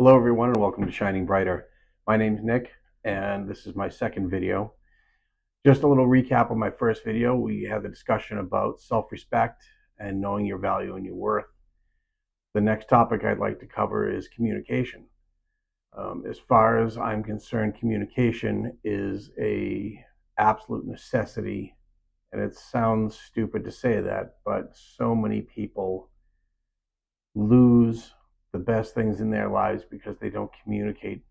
Hello everyone and welcome to Shining Brighter. My name's Nick and this is my second video. Just a little recap of my first video. We had the discussion about self-respect and knowing your value and your worth. The next topic I'd like to cover is communication. As far as I'm concerned, communication is an absolute necessity, and it sounds stupid to say that, but so many people lose the best things in their lives because they don't communicate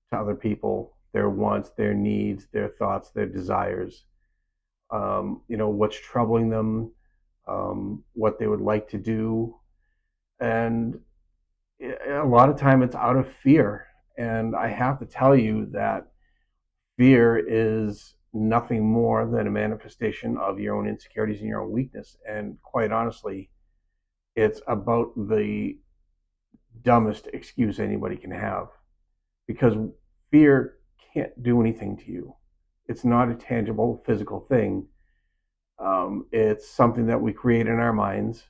to other people their wants, their needs, their thoughts, their desires. What's troubling them, what they would like to do, and a lot of time it's out of fear. And I have to tell you that fear is nothing more than a manifestation of your own insecurities and your own weakness. And quite honestly, it's about the dumbest excuse anybody can have, because fear can't do anything to you. It's not a tangible physical thing. It's something that we create in our minds,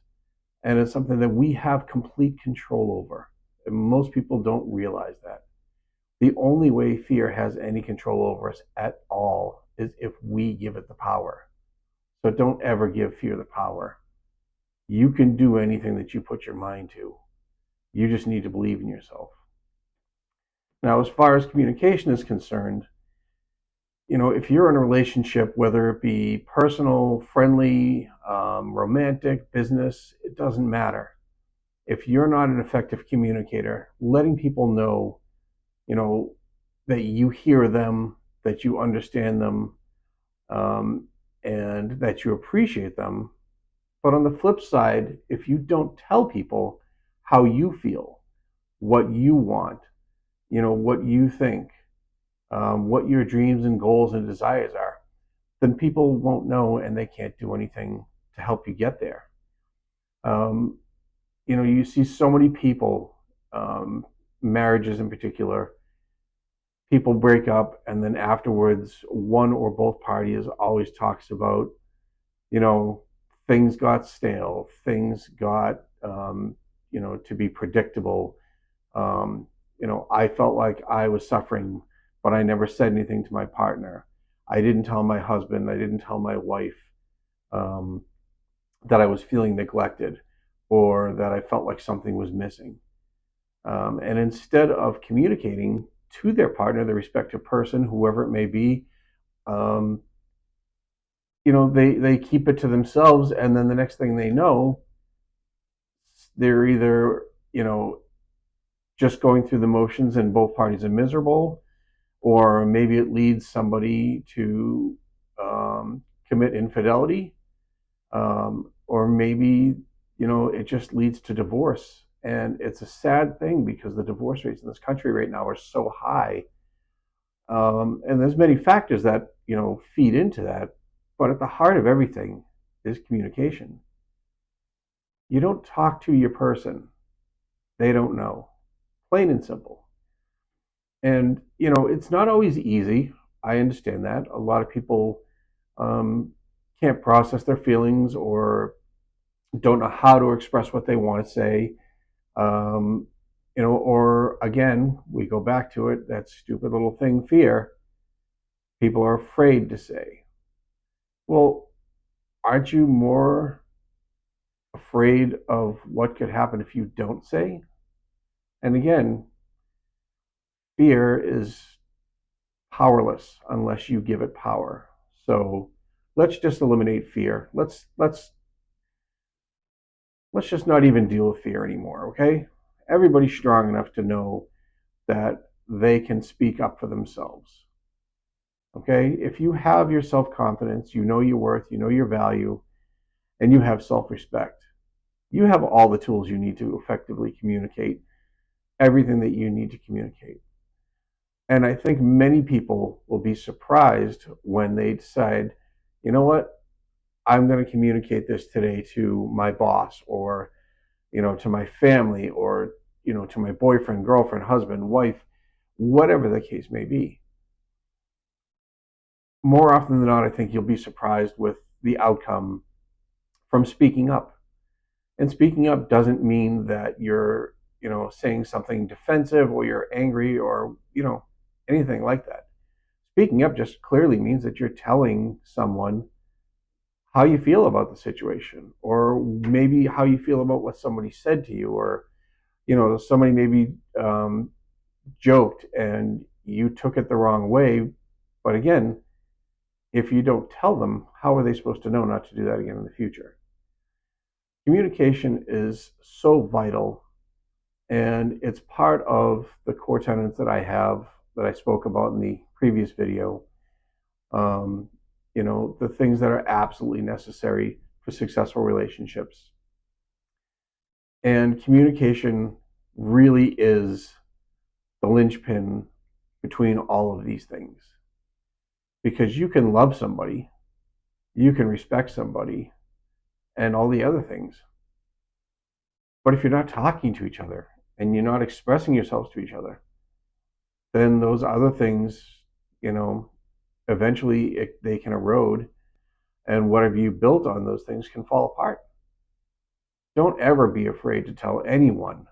and it's something that we have complete control over. And most people don't realize that. The only way fear has any control over us at all is if we give it the power. So don't ever give fear the power. You can do anything that you put your mind to. You just need to believe in yourself. Now, as far as communication is concerned, if you're in a relationship, whether it be personal, friendly, romantic, business, it doesn't matter. If you're not an effective communicator, letting people know, that you hear them, that you understand them, and that you appreciate them. But on the flip side, if you don't tell people how you feel, what you want, what you think, what your dreams and goals and desires are, then people won't know and they can't do anything to help you get there. You see so many people, marriages in particular, people break up and then afterwards one or both parties always talks about, things got stale, things got, to be predictable. I felt like I was suffering, but I never said anything to my partner. I didn't tell my husband, I didn't tell my wife that I was feeling neglected or that I felt like something was missing. And instead of communicating to their partner, the respective person, whoever it may be, they keep it to themselves, and then the next thing they know, they're either, just going through the motions and both parties are miserable, or maybe it leads somebody to commit infidelity, or maybe it just leads to divorce. And it's a sad thing because the divorce rates in this country right now are so high, and there's many factors that feed into that. But at the heart of everything is communication. You don't talk to your person; they don't know. Plain and simple. And it's not always easy. I understand that a lot of people can't process their feelings or don't know how to express what they want to say. Or again, we go back to it, that stupid little thing, fear. People are afraid to say. Well, aren't you more afraid of what could happen if you don't say? And again, fear is powerless unless you give it power. So let's just eliminate fear. Let's just not even deal with fear anymore, okay? Everybody's strong enough to know that they can speak up for themselves. Okay? If you have your self-confidence, you know your worth, you know your value, and you have self-respect, you have all the tools you need to effectively communicate everything that you need to communicate. And I think many people will be surprised when they decide, you know what, I'm going to communicate this today to my boss, or, to my family, or, to my boyfriend, girlfriend, husband, wife, whatever the case may be. More often than not, I think you'll be surprised with the outcome from speaking up. And speaking up doesn't mean that you're saying something defensive, or you're angry, or anything like that. Speaking up just clearly means that you're telling someone how you feel about the situation, or maybe how you feel about what somebody said to you, or somebody maybe joked and you took it the wrong way. But again, if you don't tell them, how are they supposed to know not to do that again in the future? Communication is so vital, and it's part of the core tenets that I have, that I spoke about in the previous video. The things that are absolutely necessary for successful relationships. And communication really is the linchpin between all of these things. Because you can love somebody, you can respect somebody, and all the other things. But if you're not talking to each other and you're not expressing yourselves to each other, then those other things, eventually they can erode, and whatever you built on those things can fall apart. Don't ever be afraid to tell anyone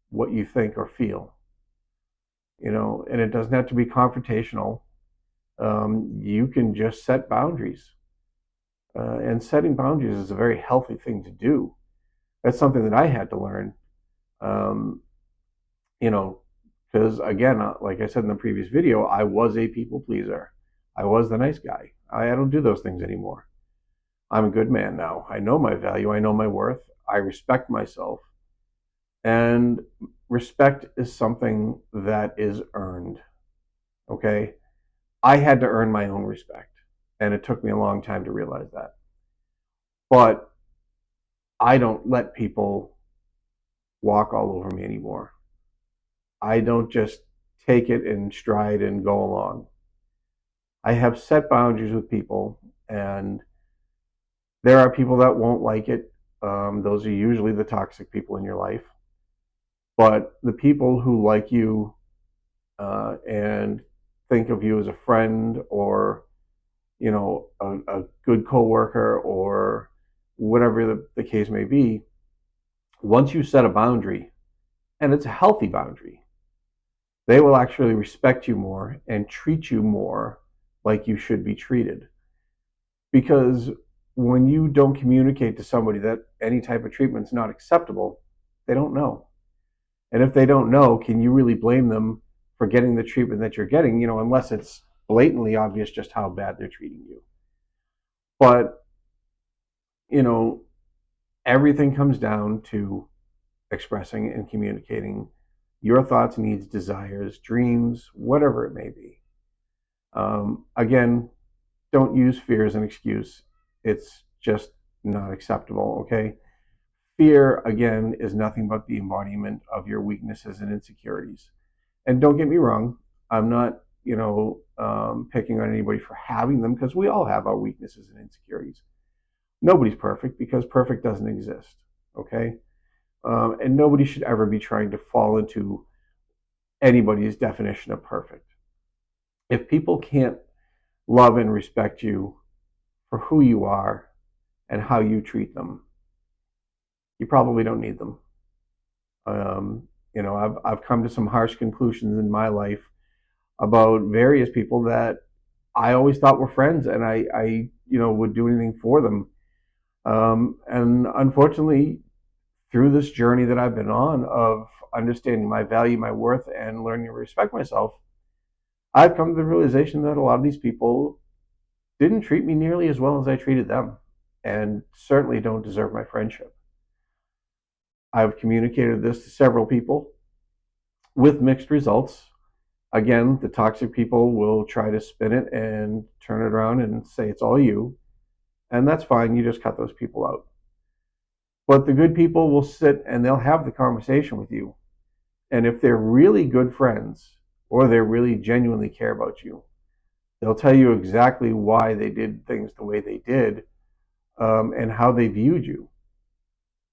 what you think or feel. And it doesn't have to be confrontational. You can just set boundaries. And setting boundaries is a very healthy thing to do. That's something that I had to learn. Because again, like I said in the previous video, I was a people pleaser. I was the nice guy. I don't do those things anymore. I'm a good man now. I know my value. I know my worth. I respect myself. And respect is something that is earned. Okay? I had to earn my own respect. And it took me a long time to realize that. But I don't let people walk all over me anymore. I don't just take it in stride and go along. I have set boundaries with people, and there are people that won't like it. Those are usually the toxic people in your life. But the people who like you and think of you as a friend, or a good coworker, or whatever the case may be, once you set a boundary, and it's a healthy boundary, they will actually respect you more and treat you more like you should be treated. Because when you don't communicate to somebody that any type of treatment is not acceptable, they don't know. And if they don't know, can you really blame them for getting the treatment that you're getting, unless it's blatantly obvious just how bad they're treating you. But, everything comes down to expressing and communicating your thoughts, needs, desires, dreams, whatever it may be. Again, don't use fear as an excuse. It's just not acceptable, okay? Fear, again, is nothing but the embodiment of your weaknesses and insecurities. And don't get me wrong, I'm not, picking on anybody for having them, because we all have our weaknesses and insecurities. Nobody's perfect, because perfect doesn't exist, okay? And nobody should ever be trying to fall into anybody's definition of perfect. If people can't love and respect you for who you are and how you treat them, you probably don't need them. I've come to some harsh conclusions in my life about various people that I always thought were friends, and I would do anything for them. And unfortunately, through this journey that I've been on of understanding my value, my worth, and learning to respect myself, I've come to the realization that a lot of these people didn't treat me nearly as well as I treated them, and certainly don't deserve my friendship. I've communicated this to several people with mixed results. Again, the toxic people will try to spin it and turn it around and say it's all you. And that's fine. You just cut those people out. But the good people will sit and they'll have the conversation with you. And if they're really good friends, or they really genuinely care about you, they'll tell you exactly why they did things the way they did, and how they viewed you.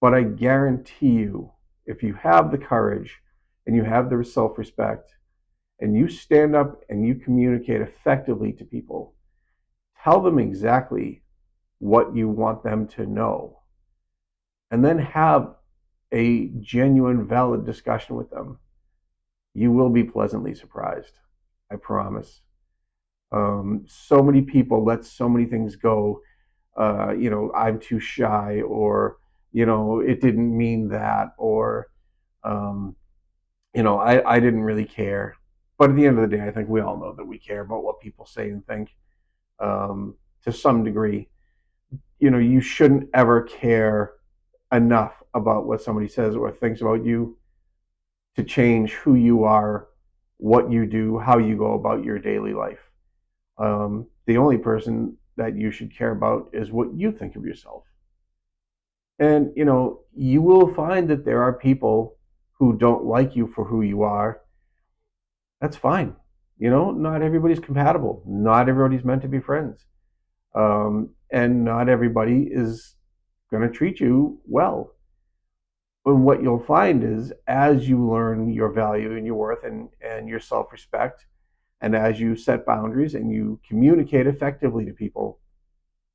But I guarantee you, if you have the courage and you have the self-respect, and you stand up and you communicate effectively to people, tell them exactly what you want them to know, and then have a genuine, valid discussion with them, you will be pleasantly surprised. I promise. So many people let so many things go. I'm too shy, or it didn't mean that, or um, I didn't really care. But at the end of the day, I think we all know that we care about what people say and think, to some degree. You shouldn't ever care enough about what somebody says or thinks about you to change who you are, what you do, how you go about your daily life. The only person that you should care about is what you think of yourself. And, you will find that there are people who don't like you for who you are. That's fine. Not everybody's compatible. Not everybody's meant to be friends. And not everybody is going to treat you well. But what you'll find is, as you learn your value and your worth and your self respect, and as you set boundaries and you communicate effectively to people,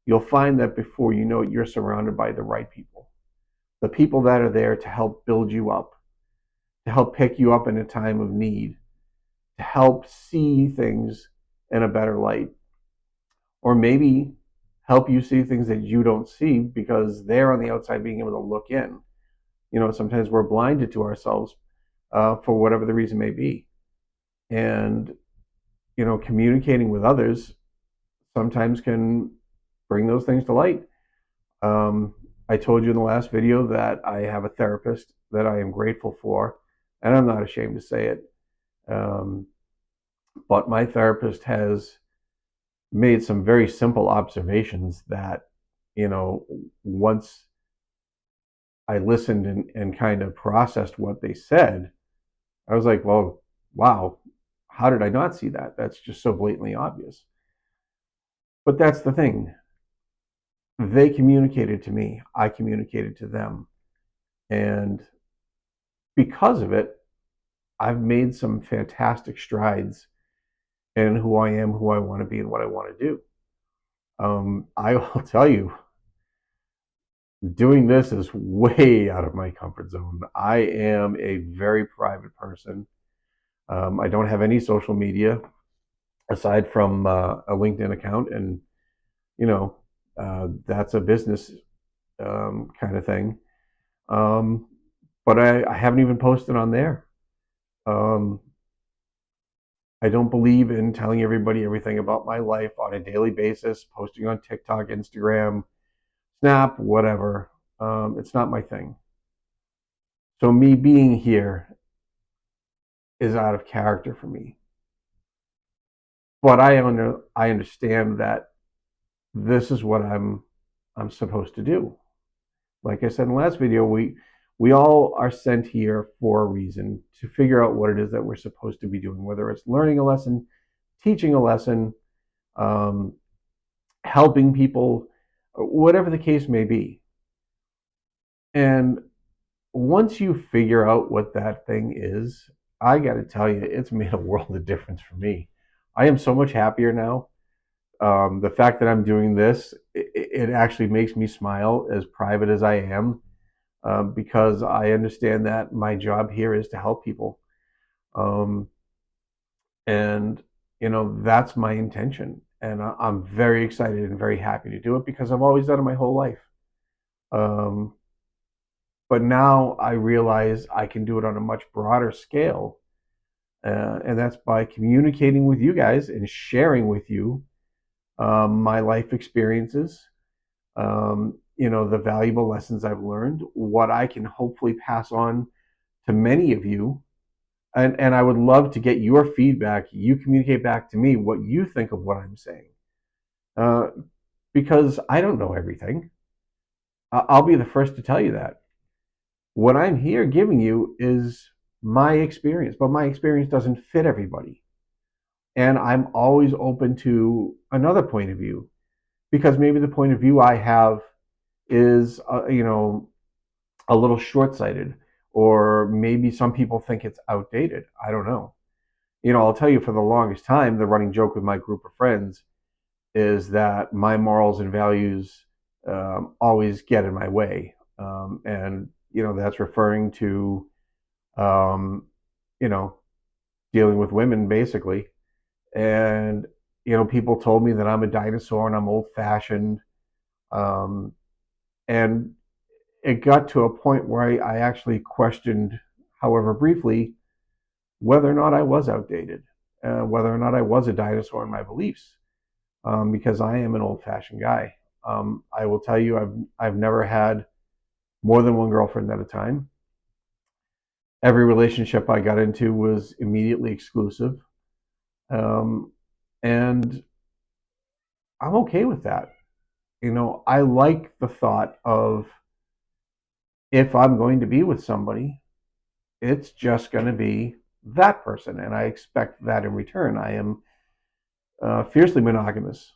you'll find that before you know it, you're surrounded by the right people. The people that are there to help build you up, to help pick you up in a time of need, to help see things in a better light, or maybe help you see things that you don't see because they're on the outside being able to look in. Sometimes we're blinded to ourselves for whatever the reason may be. And, communicating with others sometimes can bring those things to light. I told you in the last video that I have a therapist that I am grateful for, and I'm not ashamed to say it. But my therapist has made some very simple observations that, once I listened and kind of processed what they said, I was like, well, wow, how did I not see that? That's just so blatantly obvious. But that's the thing. They communicated to me, I communicated to them. And because of it, I've made some fantastic strides in who I am, who I want to be, and what I want to do. I will tell you, doing this is way out of my comfort zone. I am a very private person. I don't have any social media aside from a LinkedIn account, and that's a business kind of thing. But I haven't even posted on there. Um, I don't believe in telling everybody everything about my life on a daily basis, posting on TikTok, Instagram, Snap, whatever. It's not my thing. So me being here is out of character for me. But I understand that this is what I'm supposed to do. Like I said in the last video, we all are sent here for a reason, to figure out what it is that we're supposed to be doing, whether it's learning a lesson, teaching a lesson, um, helping people, whatever the case may be. And once you figure out what that thing is, I got to tell you, it's made a world of difference for me. I am so much happier now. The fact that I'm doing this, it actually makes me smile, as private as I am, because I understand that my job here is to help people. Um, and, that's my intention. And I'm very excited and very happy to do it because I've always done it my whole life. Um, but now I realize I can do it on a much broader scale. And that's by communicating with you guys and sharing with you my life experiences, the valuable lessons I've learned, what I can hopefully pass on to many of you. And I would love to get your feedback. You communicate back to me what you think of what I'm saying. Uh, because I don't know everything. I'll be the first to tell you that. What I'm here giving you is my experience, but my experience doesn't fit everybody. And I'm always open to another point of view, because maybe the point of view I have is, a little short-sighted, or maybe some people think it's outdated. I don't know. I'll tell you, for the longest time, the running joke with my group of friends is that my morals and values always get in my way. And that's referring to, um, you know, dealing with women basically. And, people told me that I'm a dinosaur and I'm old fashioned. Um, and it got to a point where I actually questioned, however briefly, whether or not I was outdated, whether or not I was a dinosaur in my beliefs, because I am an old-fashioned guy. I will tell you, I've never had more than one girlfriend at a time. Every relationship I got into was immediately exclusive, um, and I'm okay with that. I like the thought of, if I'm going to be with somebody, it's just going to be that person, and I expect that in return. I am fiercely monogamous.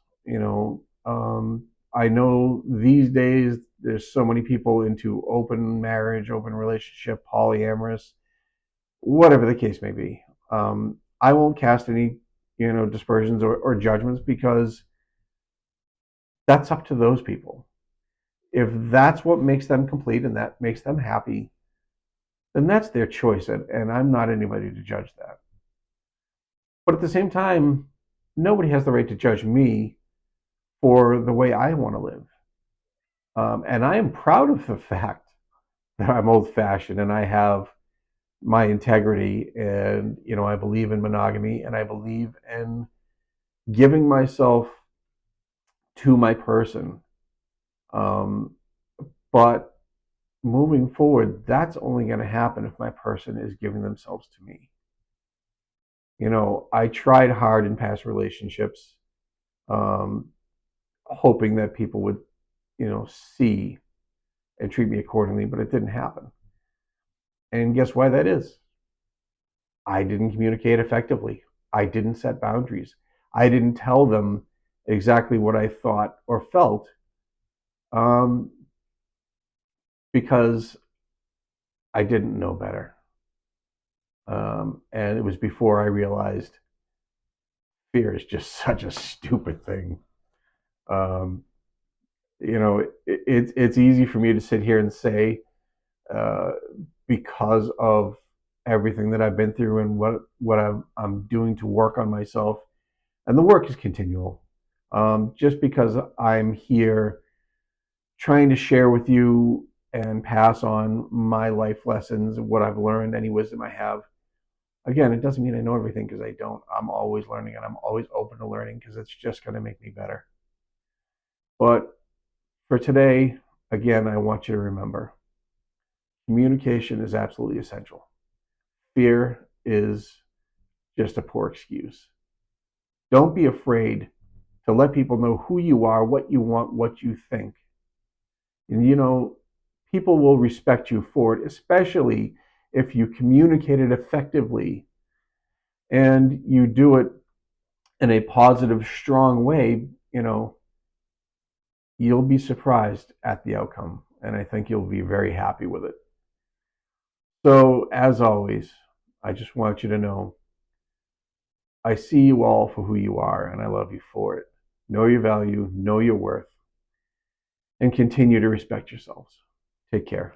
I know these days there's so many people into open marriage, open relationship, polyamorous, whatever the case may be. I won't cast any, dispersions or judgments, because that's up to those people. If that's what makes them complete and that makes them happy, then that's their choice, and I'm not anybody to judge that. But at the same time, nobody has the right to judge me for the way I want to live. And I am proud of the fact that I'm old fashioned and I have my integrity, and I believe in monogamy, and I believe in giving myself to my person. Um, but moving forward, that's only going to happen if my person is giving themselves to me. I tried hard in past relationships, um, hoping that people would, see and treat me accordingly, but it didn't happen. And guess why that is? I didn't communicate effectively. I didn't set boundaries. I didn't tell them exactly what I thought or felt, um, because I didn't know better. And it was before I realized fear is just such a stupid thing. Um, it's easy for me to sit here and say, uh, because of everything that I've been through and what I'm doing to work on myself, and the work is continual. Just because I'm here trying to share with you and pass on my life lessons, what I've learned, any wisdom I have. Again, it doesn't mean I know everything, because I don't. I'm always learning, and I'm always open to learning, because it's just going to make me better. But for today, again, I want you to remember, communication is absolutely essential. Fear is just a poor excuse. Don't be afraid to let people know who you are, what you want, what you think. And people will respect you for it, especially if you communicate it effectively and you do it in a positive, strong way. You'll be surprised at the outcome, and I think you'll be very happy with it. So, as always, I just want you to know, I see you all for who you are, and I love you for it. Know your value, know your worth, and continue to respect yourselves. Take care.